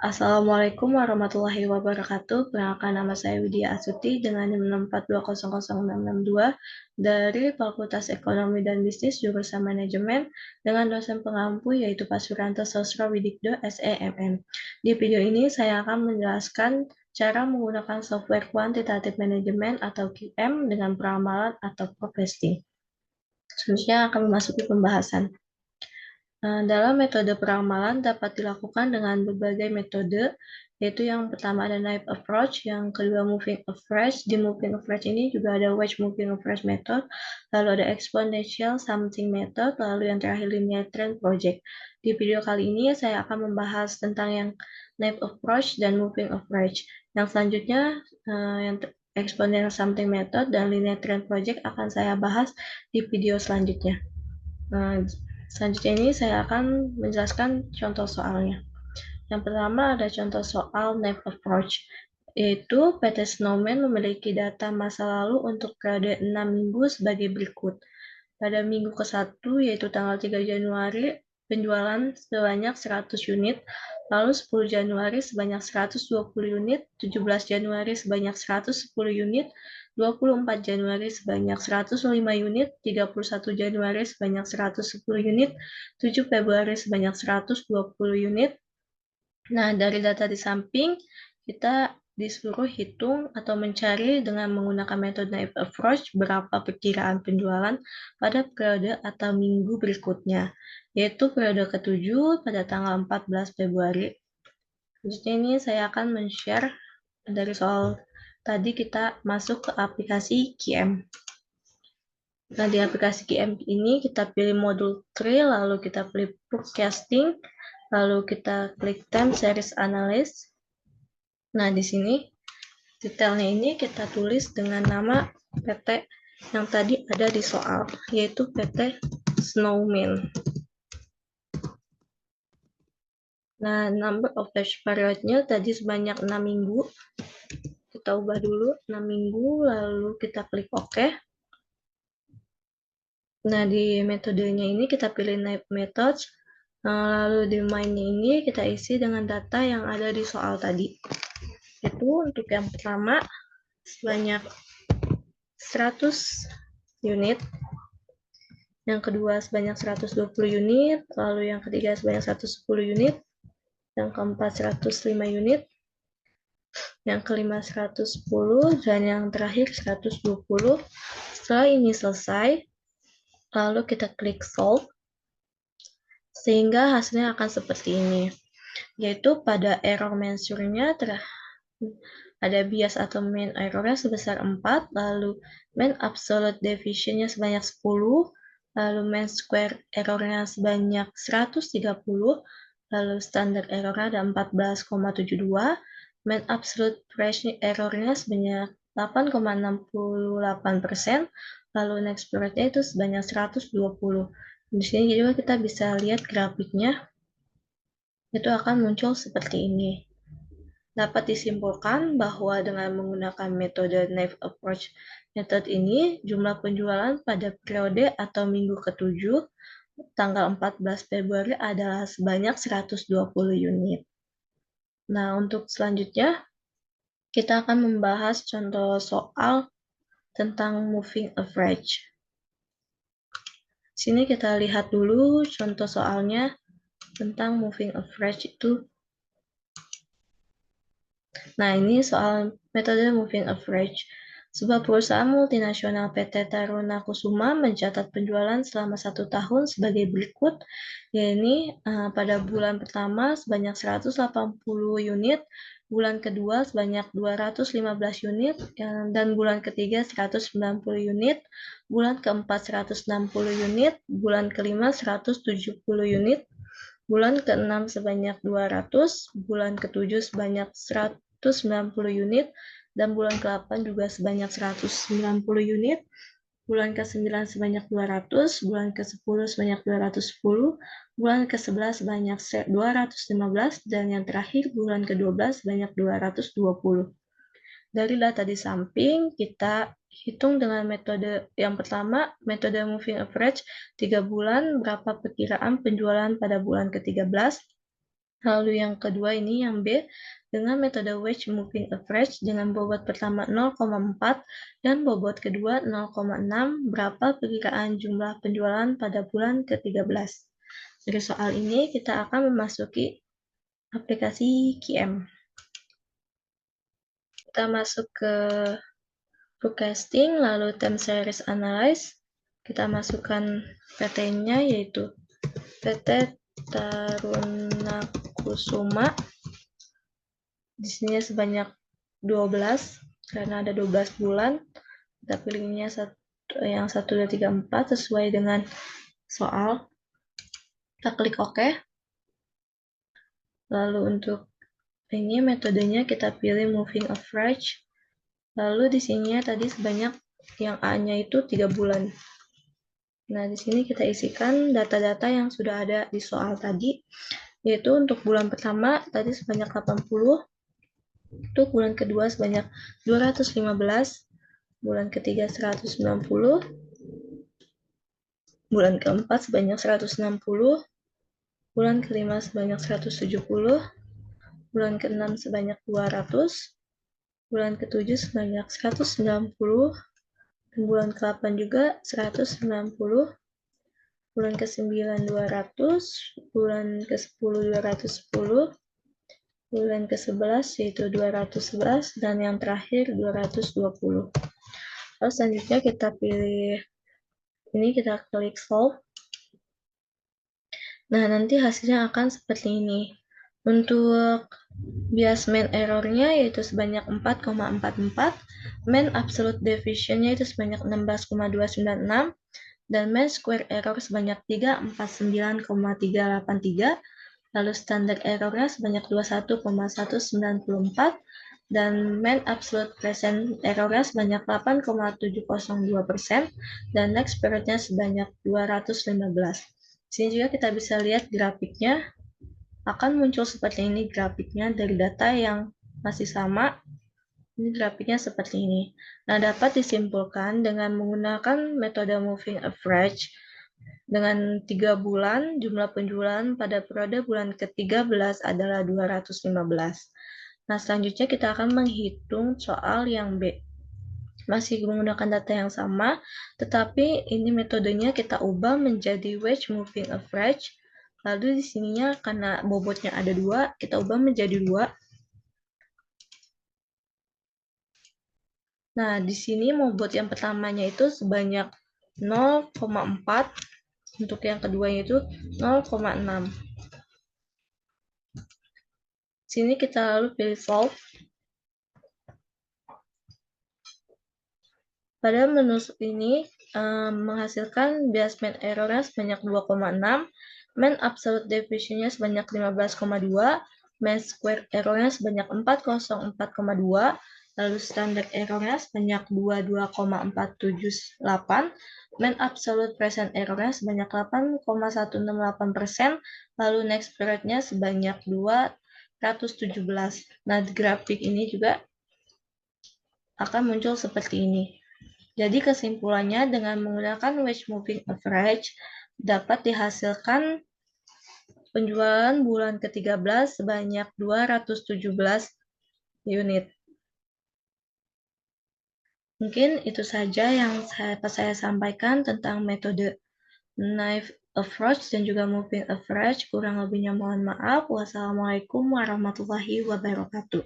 Assalamualaikum warahmatullahi wabarakatuh. Perkenalkan nama saya Widya Astuti dengan NIM 642000662 dari Fakultas Ekonomi dan Bisnis jurusan Manajemen dengan dosen pengampu yaitu Pak Suranto Sosro-Widikdo SEMM. Di video ini saya akan menjelaskan cara menggunakan software Quantitative Management atau QM dengan peramalan atau forecasting. Selanjutnya akan memasuki pembahasan. Dalam metode peramalan dapat dilakukan dengan berbagai metode, yaitu yang pertama ada naive approach, yang kedua moving average. Di moving average ini juga ada wedge moving average method, lalu ada exponential something method, lalu yang terakhir linear trend project. Di video kali ini saya akan membahas tentang yang naive approach dan moving average. Yang selanjutnya yang exponential something method dan linear trend project akan saya bahas di video selanjutnya. Selanjutnya ini saya akan menjelaskan contoh soalnya. Yang pertama ada contoh soal naive approach, yaitu PT Snowman memiliki data masa lalu untuk periode 6 minggu sebagai berikut. Pada minggu ke-1 yaitu tanggal 3 Januari, penjualan sebanyak 100 unit, lalu 10 Januari sebanyak 120 unit, 17 Januari sebanyak 110 unit, 24 Januari sebanyak 105 unit, 31 Januari sebanyak 110 unit, 7 Februari sebanyak 120 unit. Nah, dari data di samping, kita disuruh hitung atau mencari dengan menggunakan metode naive approach berapa perkiraan penjualan pada periode atau minggu berikutnya, yaitu periode ke-7 pada tanggal 14 Februari. Selanjutnya ini saya akan men-share dari soal tadi kita masuk ke aplikasi QM. Nah, di aplikasi QM ini kita pilih modul 3, lalu kita pilih forecasting, lalu kita klik time series analysis. Nah, di sini detailnya ini kita tulis dengan nama PT yang tadi ada di soal, yaitu PT Snowman. Nah, number of batch period-nya tadi sebanyak 6 minggu. Kita ubah dulu 6 minggu, lalu kita klik OK. Nah, di metodenya ini kita pilih naive methods, lalu di main-nya ini kita isi dengan data yang ada di soal tadi. Itu untuk yang pertama sebanyak 100 unit, yang kedua sebanyak 120 unit, lalu yang ketiga sebanyak 110 unit, yang keempat 105 unit, yang kelima 110, dan yang terakhir 120. Setelah ini selesai, lalu kita klik solve, sehingga hasilnya akan seperti ini, yaitu pada error measure-nya ada bias atau mean error-nya sebesar 4, lalu mean absolute deviation-nya sebanyak 10, lalu mean square error-nya sebanyak 130, lalu standard error-nya ada 14,72, mean absolute error-nya sebanyak 8,68%, lalu next period-nya itu sebanyak 120. Di sini juga kita bisa lihat grafiknya, itu akan muncul seperti ini. Dapat disimpulkan bahwa dengan menggunakan metode naive approach method ini, jumlah penjualan pada periode atau minggu ke-7, tanggal 14 Februari adalah sebanyak 120 unit. Nah, untuk selanjutnya, kita akan membahas contoh soal tentang moving average. Sini kita lihat dulu contoh soalnya tentang moving average itu. Nah, ini soal metode moving average. Sebuah perusahaan multinasional PT Taruna Kusuma mencatat penjualan selama 1 tahun sebagai berikut, yaitu pada bulan pertama sebanyak 180 unit, bulan kedua sebanyak 215 unit, dan bulan ketiga 190 unit, bulan keempat 160 unit, bulan kelima 170 unit, bulan ke-6 sebanyak 200, bulan ke-7 sebanyak 190 unit, dan bulan ke-8 juga sebanyak 190 unit, bulan ke-9 sebanyak 200, bulan ke-10 sebanyak 210, bulan ke-11 sebanyak 215, dan yang terakhir bulan ke-12 sebanyak 220. Dari data di samping, kita hitung dengan metode yang pertama, metode moving average 3 bulan, berapa perkiraan penjualan pada bulan ke-13. Lalu yang kedua ini yang B, dengan metode Wedge Moving Average dengan bobot pertama 0,4 dan bobot kedua 0,6, berapa perkiraan jumlah penjualan pada bulan ke-13? Dari soal ini kita akan memasuki aplikasi QM. Kita masuk ke forecasting, lalu time series analyze. Kita masukkan PT-nya yaitu PT Taruna Kusuma. Di sini sebanyak 12 karena ada 12 bulan. Kita pilihnya yang 1, 2, 3, 4 sesuai dengan soal. Kita klik OK. Lalu untuk ini metodenya kita pilih moving average. Lalu di sini tadi sebanyak yang A-nya itu 3 bulan. Nah, di sini kita isikan data-data yang sudah ada di soal tadi, yaitu untuk bulan pertama tadi sebanyak 80, untuk bulan kedua sebanyak 215, bulan ketiga 190, bulan keempat sebanyak 160, bulan kelima sebanyak 170, bulan keenam sebanyak 200, bulan ketujuh sebanyak 190, dan bulan ke-8 juga 190, bulan ke-9 200, bulan ke-10 210, bulan ke-11 yaitu 211, dan yang terakhir 220. Lalu selanjutnya kita pilih ini, kita klik solve. Nah, nanti hasilnya akan seperti ini. Untuk bias mean error-nya yaitu sebanyak 4,44, mean absolute deviation-nya itu sebanyak 16,296, dan mean square error sebanyak 349,383, lalu standard error-nya sebanyak 21,194, dan mean absolute present error-nya sebanyak 8,702%, dan next period-nya sebanyak 215. Di sini juga kita bisa lihat grafiknya. Akan muncul seperti ini grafiknya dari data yang masih sama. Ini grafiknya seperti ini. Nah, dapat disimpulkan dengan menggunakan metode moving average dengan 3 bulan, jumlah penjualan pada periode bulan ke-13 adalah 215. Nah, selanjutnya kita akan menghitung soal yang B. Masih menggunakan data yang sama, tetapi ini metodenya kita ubah menjadi wedge moving average. Lalu di sininya karena bobotnya ada 2, kita ubah menjadi 2. Nah, di sini bobot yang pertamanya itu sebanyak 0,4, untuk yang keduanya itu 0,6. Sini kita lalu pilih solve. Pada menu ini menghasilkan bias mean error-nya sebanyak 2,6, mean absolute deviation-nya sebanyak 15,2, mean square error-nya sebanyak 404,2, lalu standard error-nya sebanyak 22,478, mean absolute present error-nya sebanyak 8,168%, lalu next period-nya sebanyak 217. Nah, di grafik ini juga akan muncul seperti ini. Jadi kesimpulannya dengan menggunakan wedge moving average dapat dihasilkan penjualan bulan ke-13 sebanyak 217 unit. Mungkin itu saja yang saya sampaikan tentang metode knife approach dan juga moving average. Kurang lebihnya mohon maaf. Wassalamualaikum warahmatullahi wabarakatuh.